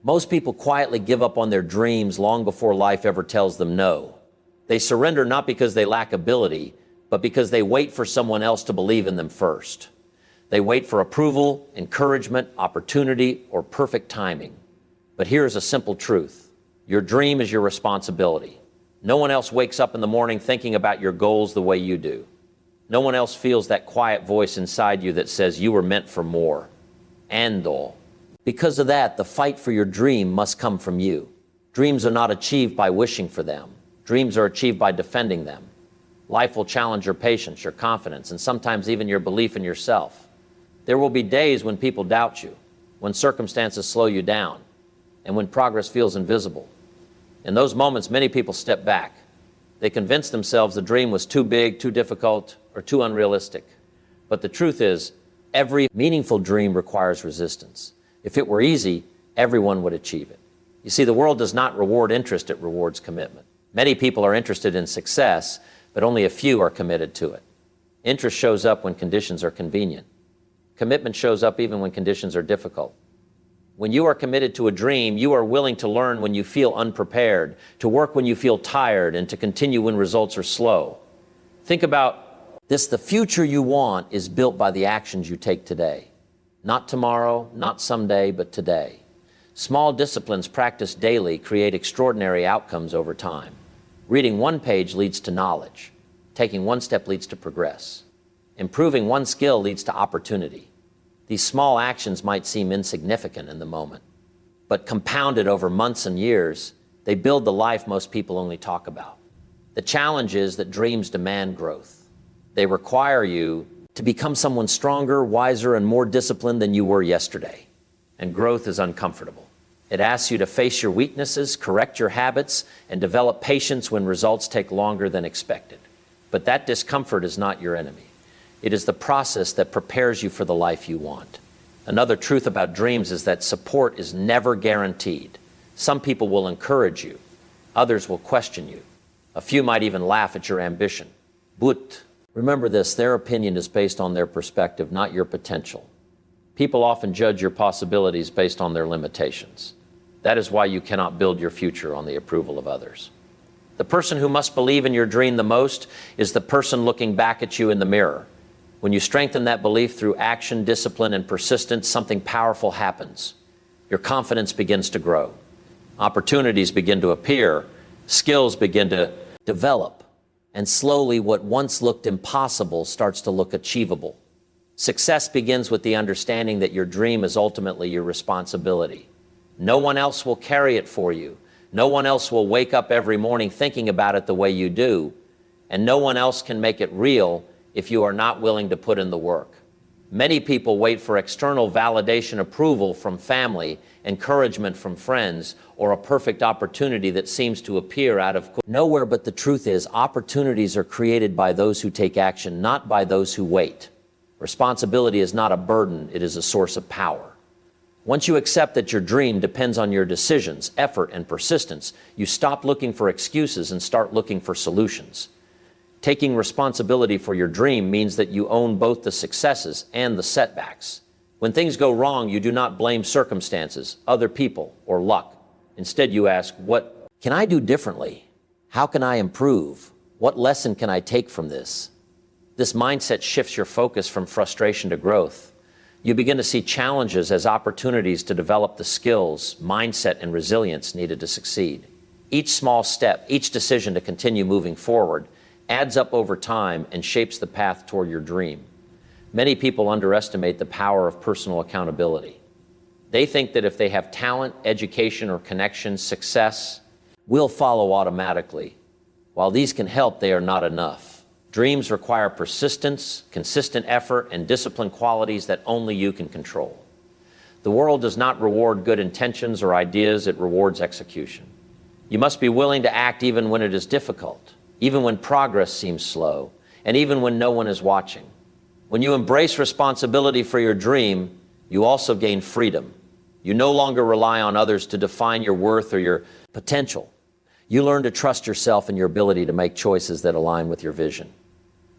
Most people quietly give up on their dreams long before life ever tells them no. They surrender not because they lack ability, but because they wait for someone else to believe in them first. They wait for approval, encouragement, opportunity, or perfect timing. But here's a simple truth. Your dream is your responsibility. No one else wakes up in the morning thinking about your goals the way you do. No one else feels that quiet voice inside you that says you were meant for more. And all. Because of that, the fight for your dream must come from you. Dreams are not achieved by wishing for them. Dreams are achieved by defending them. Life will challenge your patience, your confidence, and sometimes even your belief in yourself. There will be days when people doubt you, when circumstances slow you down, and when progress feels invisible. In those moments, many people step back. They convince themselves the dream was too big, too difficult, or too unrealistic. But the truth is, every meaningful dream requires resistance. If it were easy, everyone would achieve it. You see, the world does not reward interest, it rewards commitment. Many people are interested in success, but only a few are committed to it. Interest shows up when conditions are convenient. Commitment shows up even when conditions are difficult. When you are committed to a dream, you are willing to learn when you feel unprepared, to work when you feel tired, and to continue when results are slow. Think about this: the future you want is built by the actions you take today. Not tomorrow, not someday, but today. Small disciplines practiced daily create extraordinary outcomes over time. Reading one page leads to knowledge. Taking one step leads to progress. Improving one skill leads to opportunity. These small actions might seem insignificant in the moment, but compounded over months and years, they build the life most people only talk about. The challenge is that dreams demand growth. They require you to become someone stronger, wiser, and more disciplined than you were yesterday. And growth is uncomfortable. It asks you to face your weaknesses, correct your habits, and develop patience when results take longer than expected. But that discomfort is not your enemy. It is the process that prepares you for the life you want. Another truth about dreams is that support is never guaranteed. Some people will encourage you. Others will question you. A few might even laugh at your ambition. But remember this: their opinion is based on their perspective, not your potential. People often judge your possibilities based on their limitations. That is why you cannot build your future on the approval of others. The person who must believe in your dream the most is the person looking back at you in the mirror. When you strengthen that belief through action, discipline, and persistence, something powerful happens. Your confidence begins to grow. Opportunities begin to appear. Skills begin to develop. And slowly, what once looked impossible starts to look achievable. Success begins with the understanding that your dream is ultimately your responsibility. No one else will carry it for you. No one else will wake up every morning thinking about it the way you do. And no one else can make it real if you are not willing to put in the work. Many people wait for external validation, approval from family, encouragement from friends, or a perfect opportunity that seems to appear out of nowhere. But the truth is, opportunities are created by those who take action, not by those who wait. Responsibility is not a burden, it is a source of power. Once you accept that your dream depends on your decisions, effort, and persistence, you stop looking for excuses and start looking for solutions. Taking responsibility for your dream means that you own both the successes and the setbacks. When things go wrong, you do not blame circumstances, other people, or luck. Instead, you ask, what can I do differently? How can I improve? What lesson can I take from this? This mindset shifts your focus from frustration to growth. You begin to see challenges as opportunities to develop the skills, mindset, and resilience needed to succeed. Each small step, each decision to continue moving forward, adds up over time and shapes the path toward your dream. Many people underestimate the power of personal accountability. They think that if they have talent, education, or connections, success will follow automatically. While these can help, they are not enough. Dreams require persistence, consistent effort, and disciplined qualities that only you can control. The world does not reward good intentions or ideas, it rewards execution. You must be willing to act even when it is difficult, even when progress seems slow, and even when no one is watching. When you embrace responsibility for your dream, you also gain freedom. You no longer rely on others to define your worth or your potential. You learn to trust yourself and your ability to make choices that align with your vision.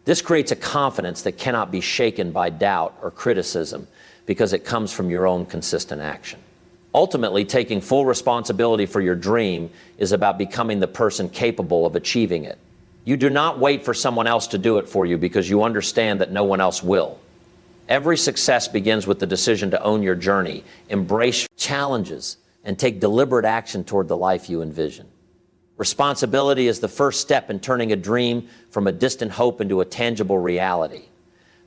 This creates a confidence that cannot be shaken by doubt or criticism because it comes from your own consistent action. Ultimately, taking full responsibility for your dream is about becoming the person capable of achieving it. You do not wait for someone else to do it for you because you understand that no one else will. Every success begins with the decision to own your journey, embrace challenges, and take deliberate action toward the life you envision. Responsibility is the first step in turning a dream from a distant hope into a tangible reality.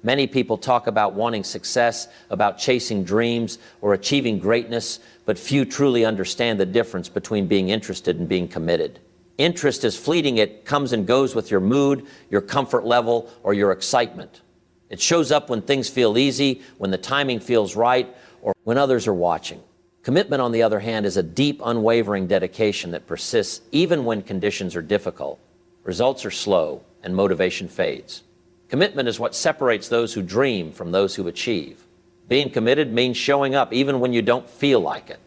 Many people talk about wanting success, about chasing dreams, or achieving greatness, but few truly understand the difference between being interested and being committed. Interest is fleeting. It comes and goes with your mood, your comfort level, or your excitement. It shows up when things feel easy, when the timing feels right, or when others are watching. Commitment, on the other hand, is a deep, unwavering dedication that persists even when conditions are difficult, results are slow, and motivation fades. Commitment is what separates those who dream from those who achieve. Being committed means showing up even when you don't feel like it.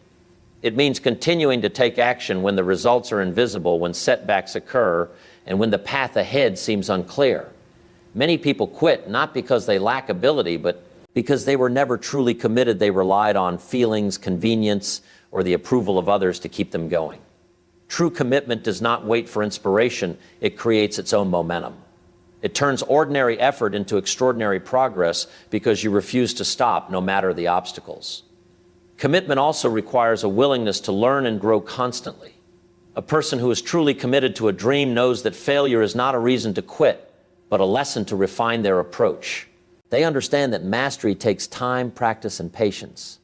It means continuing to take action when the results are invisible, when setbacks occur, and when the path ahead seems unclear. Many people quit not because they lack ability, but because they were never truly committed. They relied on feelings, convenience, or the approval of others to keep them going. True commitment does not wait for inspiration. It creates its own momentum. It turns ordinary effort into extraordinary progress because you refuse to stop no matter the obstacles. Commitment also requires a willingness to learn and grow constantly. A person who is truly committed to a dream knows that failure is not a reason to quit, but a lesson to refine their approach. They understand that mastery takes time, practice, and patience.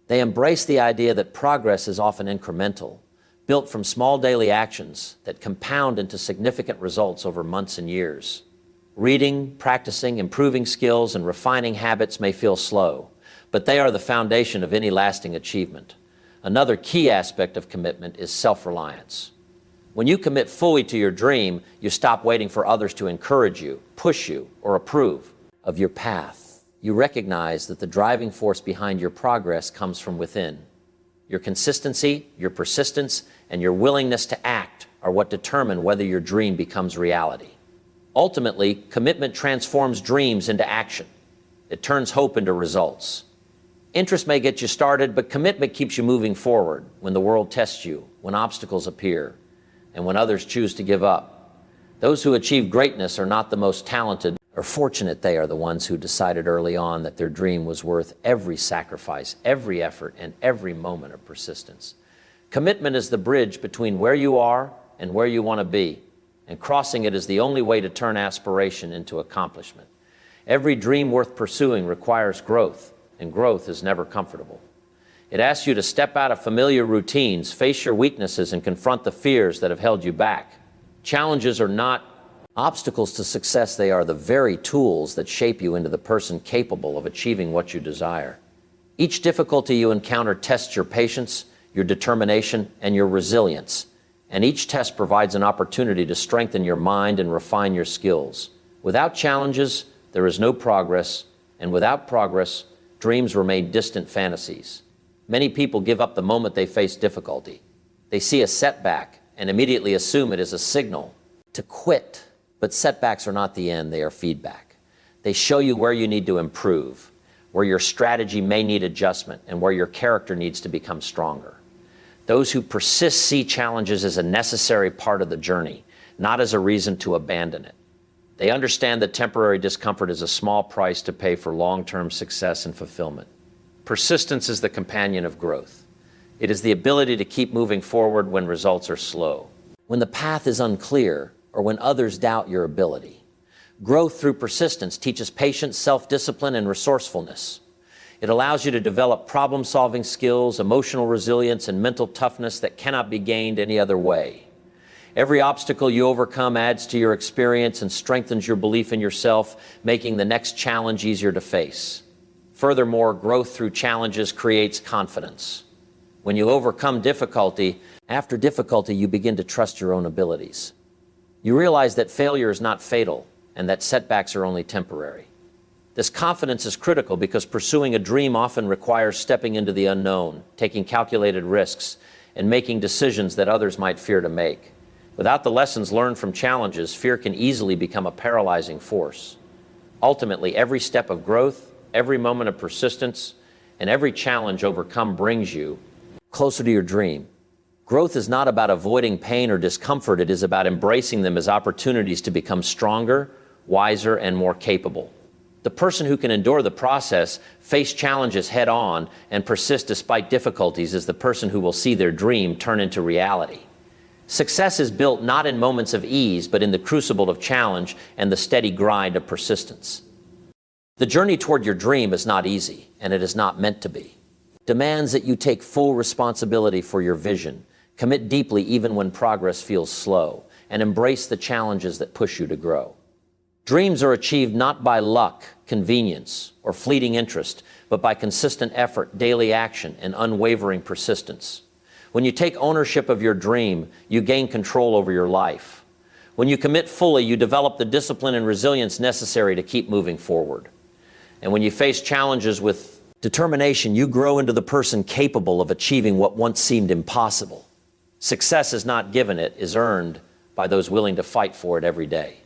They embrace the idea that progress is often incremental, built from small daily actions that compound into significant results over months and years. Reading, practicing, improving skills, and refining habits may feel slow, but they are the foundation of any lasting achievement. Another key aspect of commitment is self-reliance. When you commit fully to your dream, you stop waiting for others to encourage you, push you, or approve of your path. You recognize that the driving force behind your progress comes from within. Your consistency, your persistence, and your willingness to act are what determine whether your dream becomes reality. Ultimately, commitment transforms dreams into action. It turns hope into results. Interest may get you started, but commitment keeps you moving forward when the world tests you, when obstacles appear, and when others choose to give up. Those who achieve greatness are not the most talented or fortunate. They are the ones who decided early on that their dream was worth every sacrifice, every effort, and every moment of persistence. Commitment is the bridge between where you are and where you want to be, and crossing it is the only way to turn aspiration into accomplishment. Every dream worth pursuing requires growth, and growth is never comfortable. It asks you to step out of familiar routines, face your weaknesses, and confront the fears that have held you back. Challenges are not obstacles to success. They are the very tools that shape you into the person capable of achieving what you desire. Each difficulty you encounter tests your patience, your determination, and your resilience. And each test provides an opportunity to strengthen your mind and refine your skills. Without challenges, there is no progress, and without progress, dreams remain distant fantasies. Many people give up the moment they face difficulty. They see a setback and immediately assume it is a signal to quit. But setbacks are not the end, they are feedback. They show you where you need to improve, where your strategy may need adjustment, and where your character needs to become stronger. Those who persist see challenges as a necessary part of the journey, not as a reason to abandon it. They understand that temporary discomfort is a small price to pay for long-term success and fulfillment. Persistence is the companion of growth. It is the ability to keep moving forward when results are slow, when the path is unclear, or when others doubt your ability. Growth through persistence teaches patience, self-discipline, and resourcefulness. It allows you to develop problem-solving skills, emotional resilience, and mental toughness that cannot be gained any other way. Every obstacle you overcome adds to your experience and strengthens your belief in yourself, making the next challenge easier to face. Furthermore, growth through challenges creates confidence. When you overcome difficulty, after difficulty, you begin to trust your own abilities. You realize that failure is not fatal and that setbacks are only temporary. This confidence is critical because pursuing a dream often requires stepping into the unknown, taking calculated risks, and making decisions that others might fear to make. Without the lessons learned from challenges, fear can easily become a paralyzing force. Ultimately, every step of growth, every moment of persistence, and every challenge overcome brings you closer to your dream. Growth is not about avoiding pain or discomfort. It is about embracing them as opportunities to become stronger, wiser, and more capable. The person who can endure the process, face challenges head on, and persist despite difficulties is the person who will see their dream turn into reality. Success is built not in moments of ease, but in the crucible of challenge and the steady grind of persistence. The journey toward your dream is not easy, and it is not meant to be. It demands that you take full responsibility for your vision, commit deeply even when progress feels slow, and embrace the challenges that push you to grow. Dreams are achieved not by luck, convenience, or fleeting interest, but by consistent effort, daily action, and unwavering persistence. When you take ownership of your dream, you gain control over your life. When you commit fully, you develop the discipline and resilience necessary to keep moving forward. And when you face challenges with determination, you grow into the person capable of achieving what once seemed impossible. Success is not given, it is earned by those willing to fight for it every day.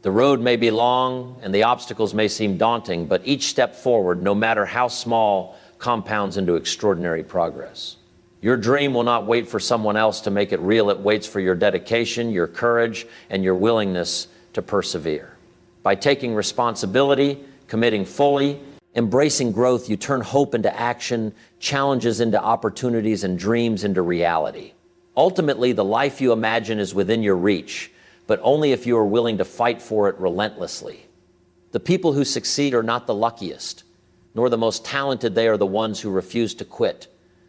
The road may be long and the obstacles may seem daunting, but each step forward, no matter how small, compounds into extraordinary progress. Your dream will not wait for someone else to make it real. It waits for your dedication, your courage, and your willingness to persevere. By taking responsibility, committing fully, embracing growth, you turn hope into action, challenges into opportunities, and dreams into reality. Ultimately, the life you imagine is within your reach, but only if you are willing to fight for it relentlessly. The people who succeed are not the luckiest, nor the most talented. They are the ones who refuse to quit,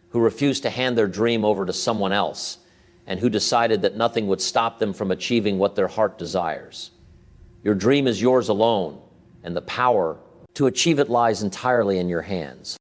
who refuse to hand their dream over to someone else, and who decided that nothing would stop them from achieving what their heart desires. Your dream is yours alone, and the power to achieve it lies entirely in your hands.